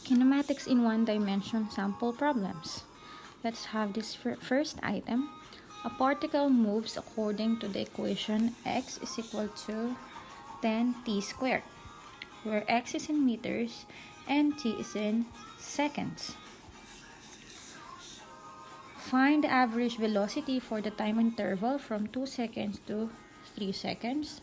Kinematics in one-dimension sample problems. Let's have this first item. A particle moves according to the equation x is equal to 10t squared, where x is in meters and t is in seconds. Find the average velocity for the time interval from 2 seconds to 3 seconds.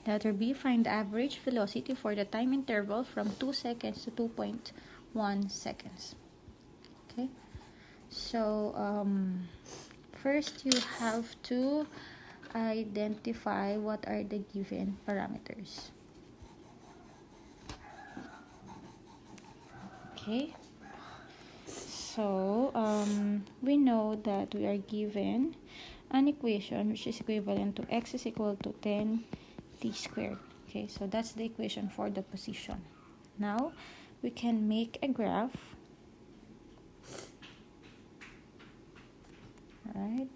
Letter B, find the average velocity for the time interval from 2 seconds to 2.1 seconds. Okay, so first you have to identify what are the given parameters. Okay, so we know that we are given an equation which is equivalent to x is equal to 10t squared. Okay, so that's the equation for the position. Now we can make a graph. Right.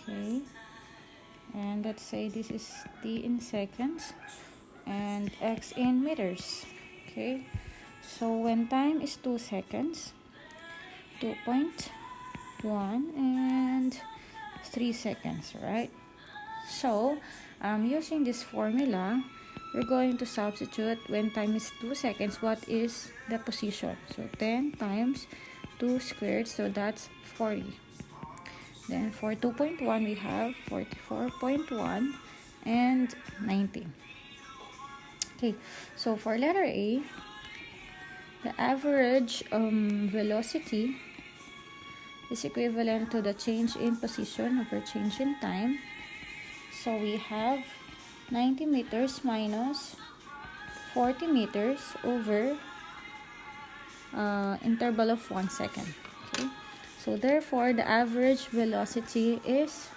Okay, and let's say this is t in seconds and x in meters. Okay, so when time is 2 seconds, 2.1 and 3 seconds, right? So using this formula, we're going to substitute when time is 2 seconds what is the position. So 10 times 2 squared, so that's 40. Then for 2.1 we have 44.1 and 19. Okay, so for letter A, the average velocity is equivalent to the change in position over change in time. So we have 90 meters minus 40 meters over interval of 1 second. Okay, so therefore the average velocity is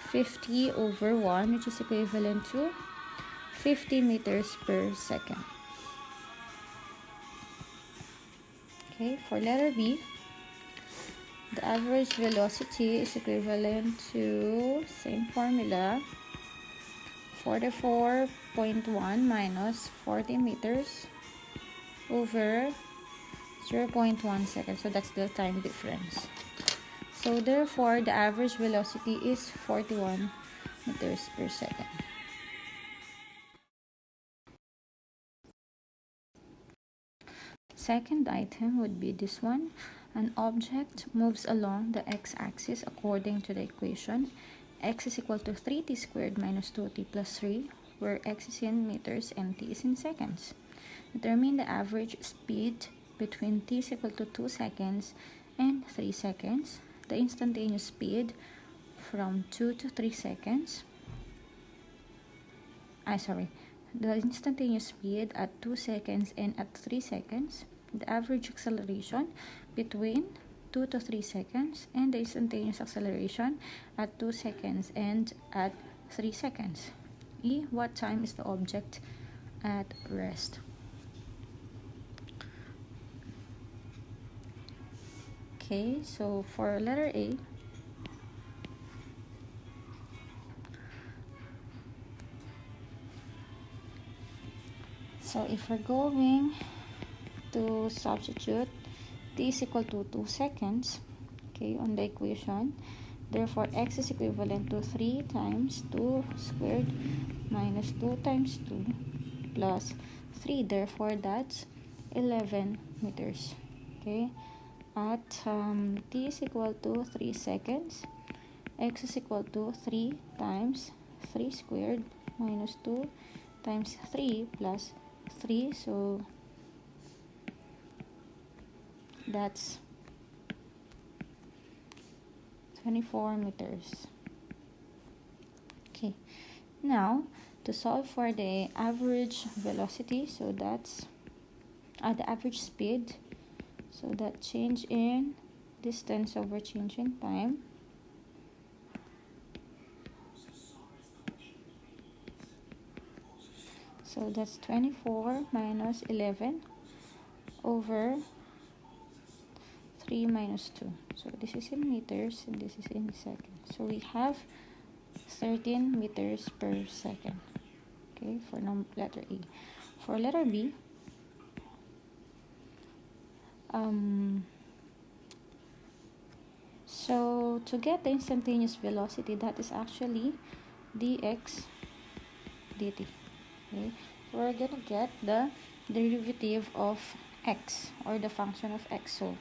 50 over 1, which is equivalent to 50 meters per second. Okay, for letter B, the average velocity is equivalent to, same formula, 44.1 minus 40 meters over 0.1 seconds. So that's the time difference. So therefore, the average velocity is 41 meters per second. Second item would be this one. An object moves along the x-axis according to the equation x is equal to 3t squared minus 2t plus 3, where x is in meters and t is in seconds. Determine the average speed between t is equal to 2 seconds and 3 seconds, the instantaneous speed from 2 to 3 seconds. The instantaneous speed at 2 seconds and at 3 seconds, the average acceleration between 2 to 3 seconds, and the instantaneous acceleration at 2 seconds and at 3 seconds. E, what time is the object at rest? Okay, so for letter A, so if we're going to substitute t is equal to 2 seconds, okay, on the equation, therefore x is equivalent to 3 times 2 squared minus 2 times 2 plus 3, therefore that's 11 meters. Okay, at t is equal to 3 seconds, x is equal to 3 times 3 squared minus 2 times 3 plus 3, so that's 24 meters. Okay, now to solve for the average velocity, so that's the average speed, so that change in distance over change in time. So that's 24 minus 11 over 3 minus 2. So this is in meters and this is in seconds. So we have 13 meters per second. Okay, for letter A. For letter B, so to get the instantaneous velocity, that is actually dx dt. Okay, we're gonna get the derivative of x, or the function of x. So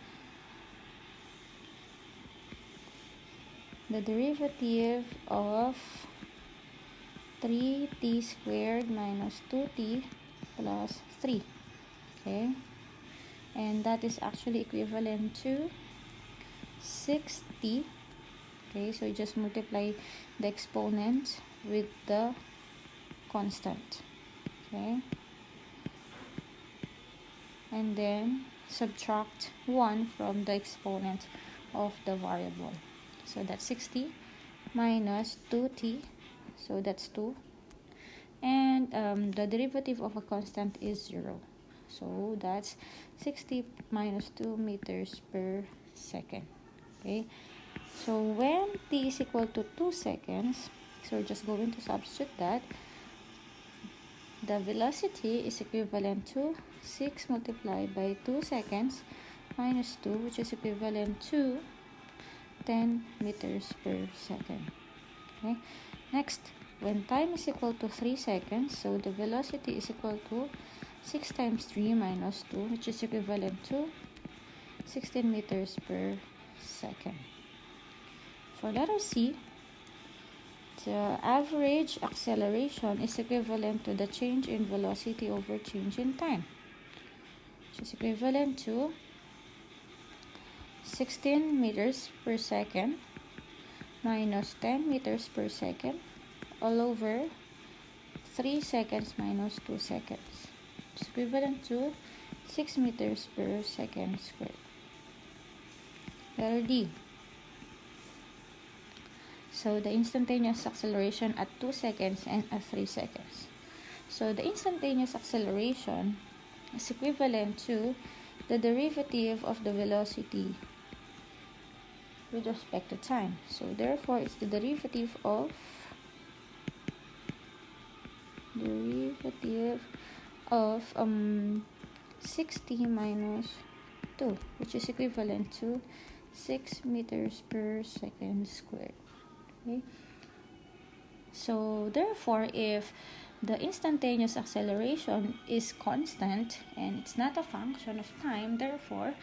the derivative of 3t squared minus 2t plus 3. Okay, and that is actually equivalent to 6t. Okay, so you just multiply the exponent with the constant. Okay, and then subtract 1 from the exponent of the variable. So that's 60 minus 2t, so that's 2, and the derivative of a constant is 0, so that's 60 minus 2 meters per second. Okay, so when t is equal to 2 seconds, so we're just going to substitute that. The velocity is equivalent to 6 multiplied by 2 seconds minus 2, which is equivalent to 10 meters per second. Okay, next, when time is equal to 3 seconds, so the velocity is equal to 6 times 3 minus 2, which is equivalent to 16 meters per second. For letter C, the average acceleration is equivalent to the change in velocity over change in time, which is equivalent to 16 meters per second minus 10 meters per second all over 3 seconds minus 2 seconds, which is equivalent to 6 meters per second squared. Letter D. So the instantaneous acceleration at 2 seconds and at 3 seconds. So the instantaneous acceleration is equivalent to the derivative of the velocity with respect to time. So therefore, it's the derivative of 60 minus 2, which is equivalent to 6 meters per second squared. Okay, so therefore, if the instantaneous acceleration is constant and it's not a function of time, therefore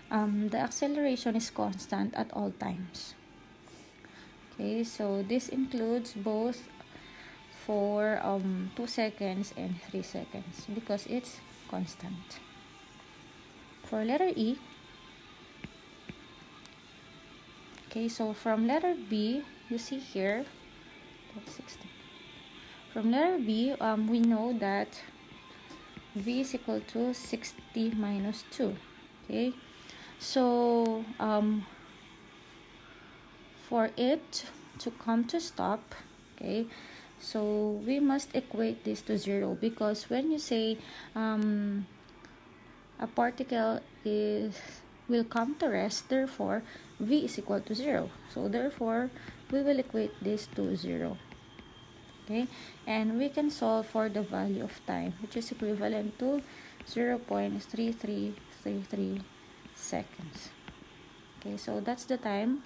the acceleration is constant at all times. Okay, so this includes both for 2 seconds and 3 seconds because it's constant. For letter E, okay, so from letter B, you see here, that's 60. From letter B, we know that V is equal to 60 minus 2. Okay, so for it to come to stop, okay, so we must equate this to 0, because when you say a particle will come to rest, therefore V is equal to 0. So therefore, we will equate this to 0. Okay, and we can solve for the value of time, which is equivalent to 0.3333 seconds. Okay, so that's the time.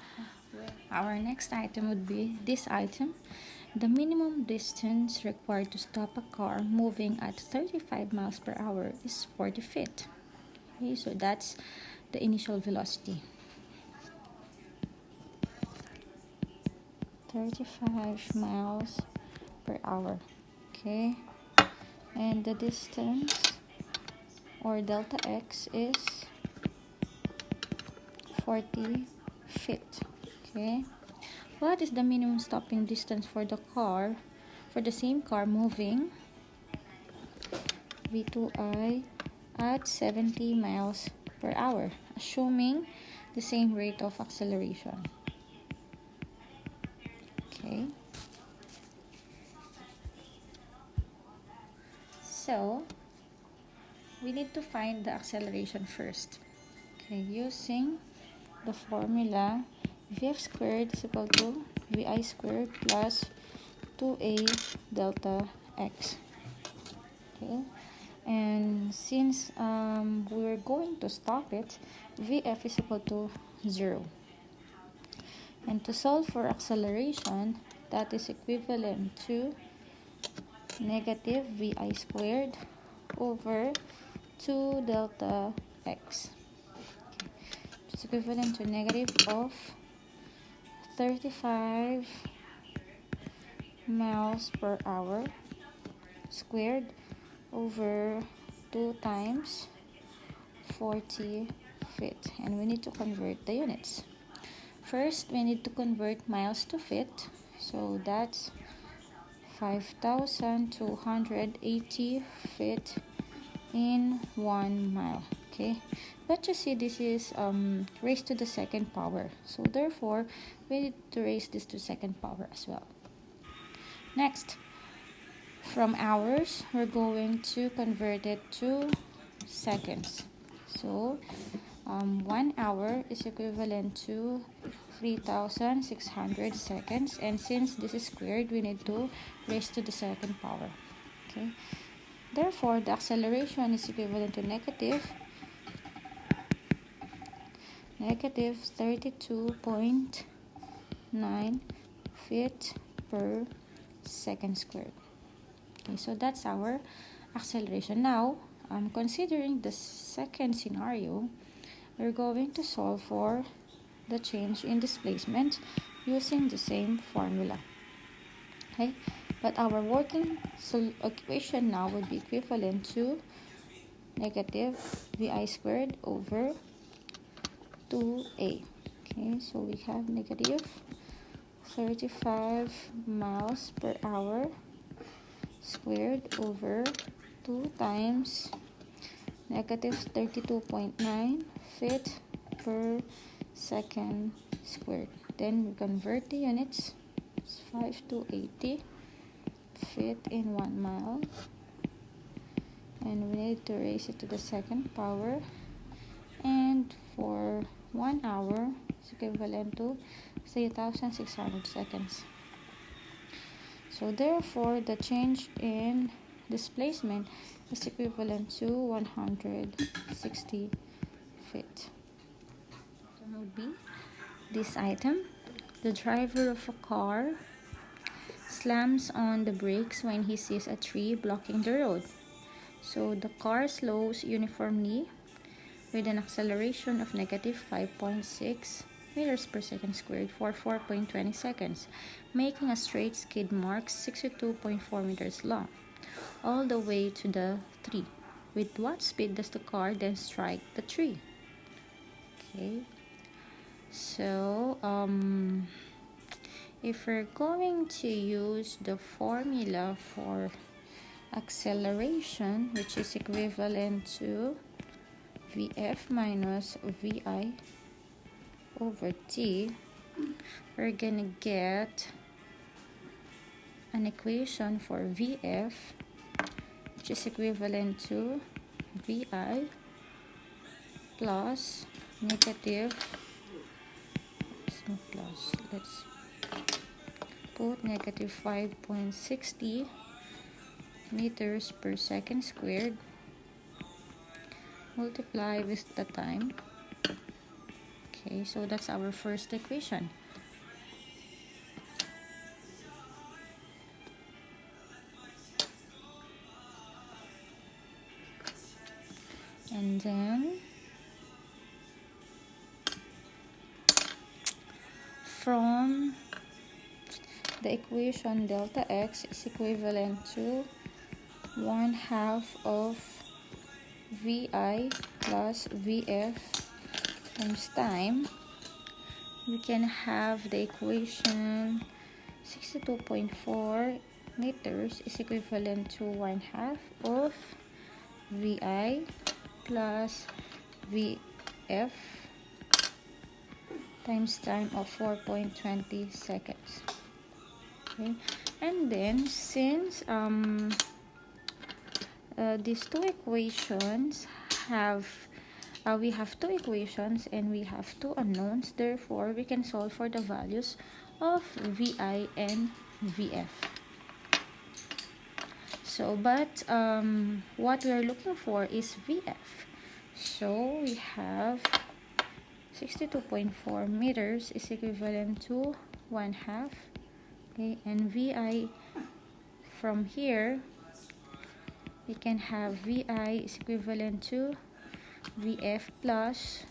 Our next item would be this item. The minimum distance required to stop a car moving at 35 miles per hour is 40 feet. Okay, so that's the initial velocity. 35 miles per hour. Okay, and the distance, or delta x, is 40 feet. Okay, what is the minimum stopping distance for the car, for the same car moving V2I at 70 miles per hour, assuming the same rate of acceleration? Okay, So we need to find the acceleration first. Okay, using the formula, vf squared is equal to vi squared plus 2a delta x. Okay, and since we're going to stop it, vf is equal to 0. And to solve for acceleration, that is equivalent to negative vi squared over 2 delta x. It's equivalent to negative of 35 miles per hour squared over 2 times 40 feet. And we need to convert the units. First, we need to convert miles to feet. So that's 5,280 feet in 1 mile. Okay, but you see this is raised to the second power. So therefore, we need to raise this to second power as well. Next, from hours, we're going to convert it to seconds. So 1 hour is equivalent to 3,600 seconds, and since this is squared, we need to raise to the second power. Okay, therefore the acceleration is equivalent to negative 32.9 feet per second squared. Okay, so that's our acceleration. Now, considering the second scenario, we're going to solve for the change in displacement using the same formula. Okay, but our working equation now would be equivalent to negative vi squared over 2a. Okay, so we have negative 35 miles per hour squared over 2 times negative 32.9 feet per second squared. Then we convert the units. It's 5 to 80 feet in 1 mile. And we need to raise it to the second power. And for 1 hour, it's equivalent to 3,600 seconds. So therefore, the change in displacement is equivalent to 160 feet. Item would be this item. The driver of a car slams on the brakes when he sees a tree blocking the road. So the car slows uniformly with an acceleration of negative 5.6 meters per second squared for 4.20 seconds, making a straight skid mark 62.4 meters long, all the way to the tree. With what speed does the car then strike the tree? Okay, so if we're going to use the formula for acceleration, which is equivalent to Vf minus Vi over T, we're gonna get an equation for Vf, which is equivalent to Vi plus negative, let's put negative 5.60 meters per second squared multiply with the time. Okay, so that's our first equation. And then from the equation delta x is equivalent to 1/2 of Vi plus Vf times time. We can have the equation 62.4 meters is equivalent to 1/2 of Vi plus Vf times time of 4.20 seconds. Okay, and then since these two equations have we have two equations and we have two unknowns. Therefore, we can solve for the values of VI and VF. So, but what we are looking for is VF. So, we have 62.4 meters is equivalent to 1/2. Okay, and VI from here, we can have VI is equivalent to VF plus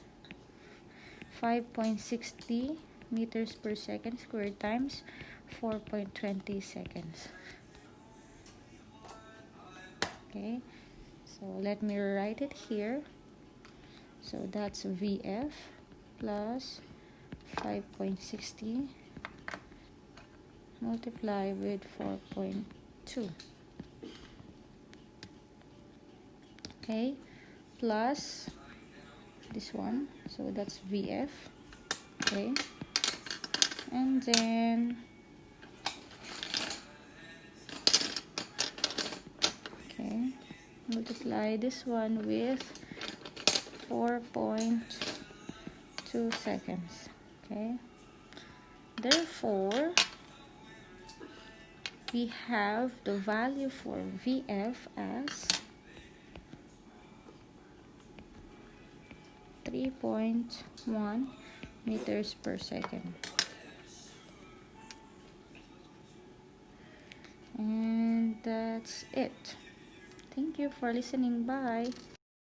5.60 meters per second squared times 4.20 seconds. Okay, so let me write it here. So that's VF plus 5.60 multiply with 4.2. Okay, plus this one, so that's VF. Okay, and then multiply this one with 4.2 seconds. Okay, therefore we have the value for VF as 3.1 meters per second. And that's it. Thank you for listening. Bye.